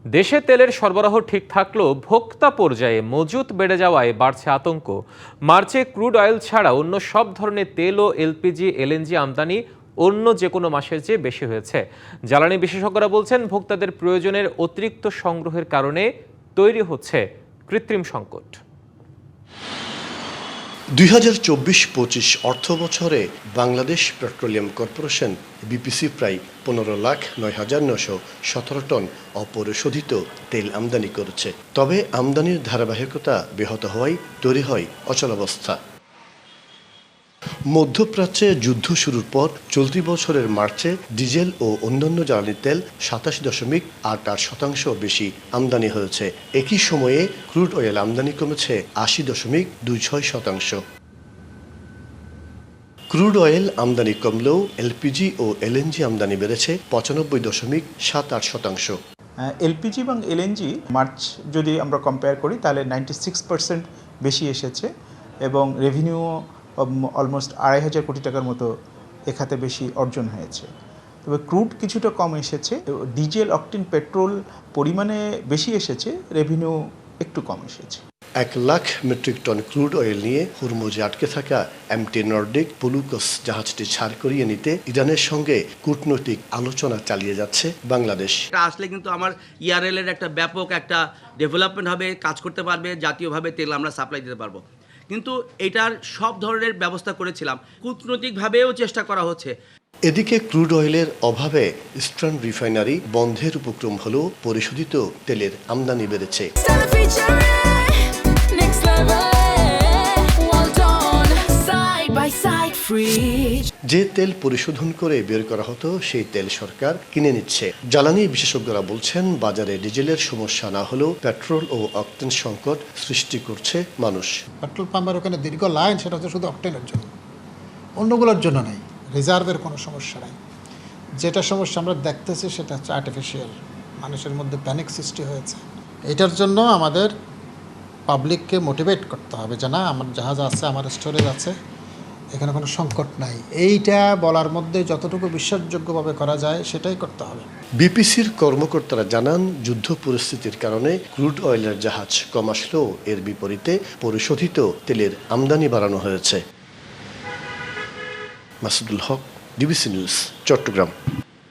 দেশে তেলের সরবরাহ ঠিক থাকলেও ভোক্তা পর্যায়ে মজুত বেড়ে যাওয়ায় বাড়ছে আতঙ্ক। মার্চে ক্রুড অয়েল ছাড়া অন্য সব ধরনের তেল ও এলপিজি এলএনজি আমদানি অন্য যে কোনো মাসের চেয়ে বেশি হয়েছে। জ্বালানি বিশেষজ্ঞরা বলছেন, ভোক্তাদের প্রয়োজনের অতিরিক্ত সংগ্রহের কারণে তৈরি হচ্ছে কৃত্রিম সংকট। 2024-25 অর্থ বছরে বাংলাদেশ পেট্রোলিয়াম কর্পোরেশন বিপিসি প্রায় 15,09,917 টন অপরিশোধিত তেল আমদানি করেছে। তবে আমদানির ধারাবাহিকতা ব্যাহত হওয়ায় তৈরি হয় অচলাবস্থা। মধ্যপ্রাচ্যে যুদ্ধ শুরুর পর চলতি বছরের মার্চে ডিজেল ও অন্যান্য জ্বালানি তেল 27.88% বেশি আমদানি হয়েছে। একই সময়ে ক্রুড অয়েল আমদানি কমেছে 80.26%। ক্রুড অয়েল আমদানি কমলেও এলপিজি ও এলএনজি আমদানি বেড়েছে 95.78%। এলপিজি এবং এলএনজি মার্চ যদি আমরা কম্পেয়ার করি তাহলে 96% বেশি এসেছে এবং রেভিনিউ অলমোস্ট 2,500 কোটি টাকার মতো এখাতে বেশি অর্জন হয়েছে। তবে ক্রুড কিছুটা কম এসেছে, ডিজেল অকটেন পেট্রোল পরিমাণে বেশি এসেছে, রেভিনিউ একটু কম এসেছে। 1 lakh metric ton crude oil নিয়ে হুরমুজে আটকে থাকা এমটি নর্ডিক পলুকস জাহাজটি ছাড় করিয়ে নিতে ইরানের সঙ্গে কূটনৈতিক আলোচনা চালিয়ে যাচ্ছে বাংলাদেশ। এটা আসলে কিন্তু আমার ইআরএল এর একটা ব্যাপক একটা ডেভেলপমেন্ট হবে, কাজ করতে পারবে, জাতীয়ভাবে তেল আমরা সাপ্লাই দিতে পারবো। কিন্তু এটার সব ধরনের ব্যবস্থা করেছিলাম, কূটনৈতিকভাবেও চেষ্টা করা হচ্ছে। এদিকে ক্রুড অয়েলের অভাবে ইস্টার্ন রিফাইনারি বন্ধের উপক্রম হলেও পরিশোধিত তেলের আমদানি বেড়েছে। যে তেল পরিশোধন করে বের করা হতো সেই তেল সরকার কিনে নিচ্ছে। জ্বালানি বিশেষজ্ঞরা বলছেন, বাজারে ডিজেলের সমস্যা না হলেও পেট্রোল ও অকটেন সংকট সৃষ্টি করছে মানুষ। পেট্রোল পাম্পের ওখানে দীর্ঘ লাইন, সেটা হচ্ছে শুধু অকটেনের জন্য, অন্যগুলোর জন্য নেই। রিজার্ভের কোনো সমস্যা নেই। যেটা সমস্যা আমরা দেখতেছি সেটা হচ্ছে আর্টিফিশিয়াল, মানুষের মধ্যে প্যানিক সৃষ্টি হয়েছে। এটার জন্য আমাদের পাবলিককে মোটিভেট করতে হবে যে না, আমার জাহাজ আছে, আমার স্টোরেজ আছে, এখানে কোনো সংকট নাই। এইটা বলার মধ্যে যতটুকু বিশ্বাসযোগ্যভাবে করা যায় সেটাই করতে হবে। বিপিসির কর্মকর্তারা জানান, যুদ্ধ পরিস্থিতির কারণে ক্রুড অয়েলের জাহাজ কম আসলেও এর বিপরীতে পরিশোধিত তেলের আমদানি বাড়ানো হয়েছে। মাসুদুল হক, ডিবিসি নিউজ, চট্টগ্রাম।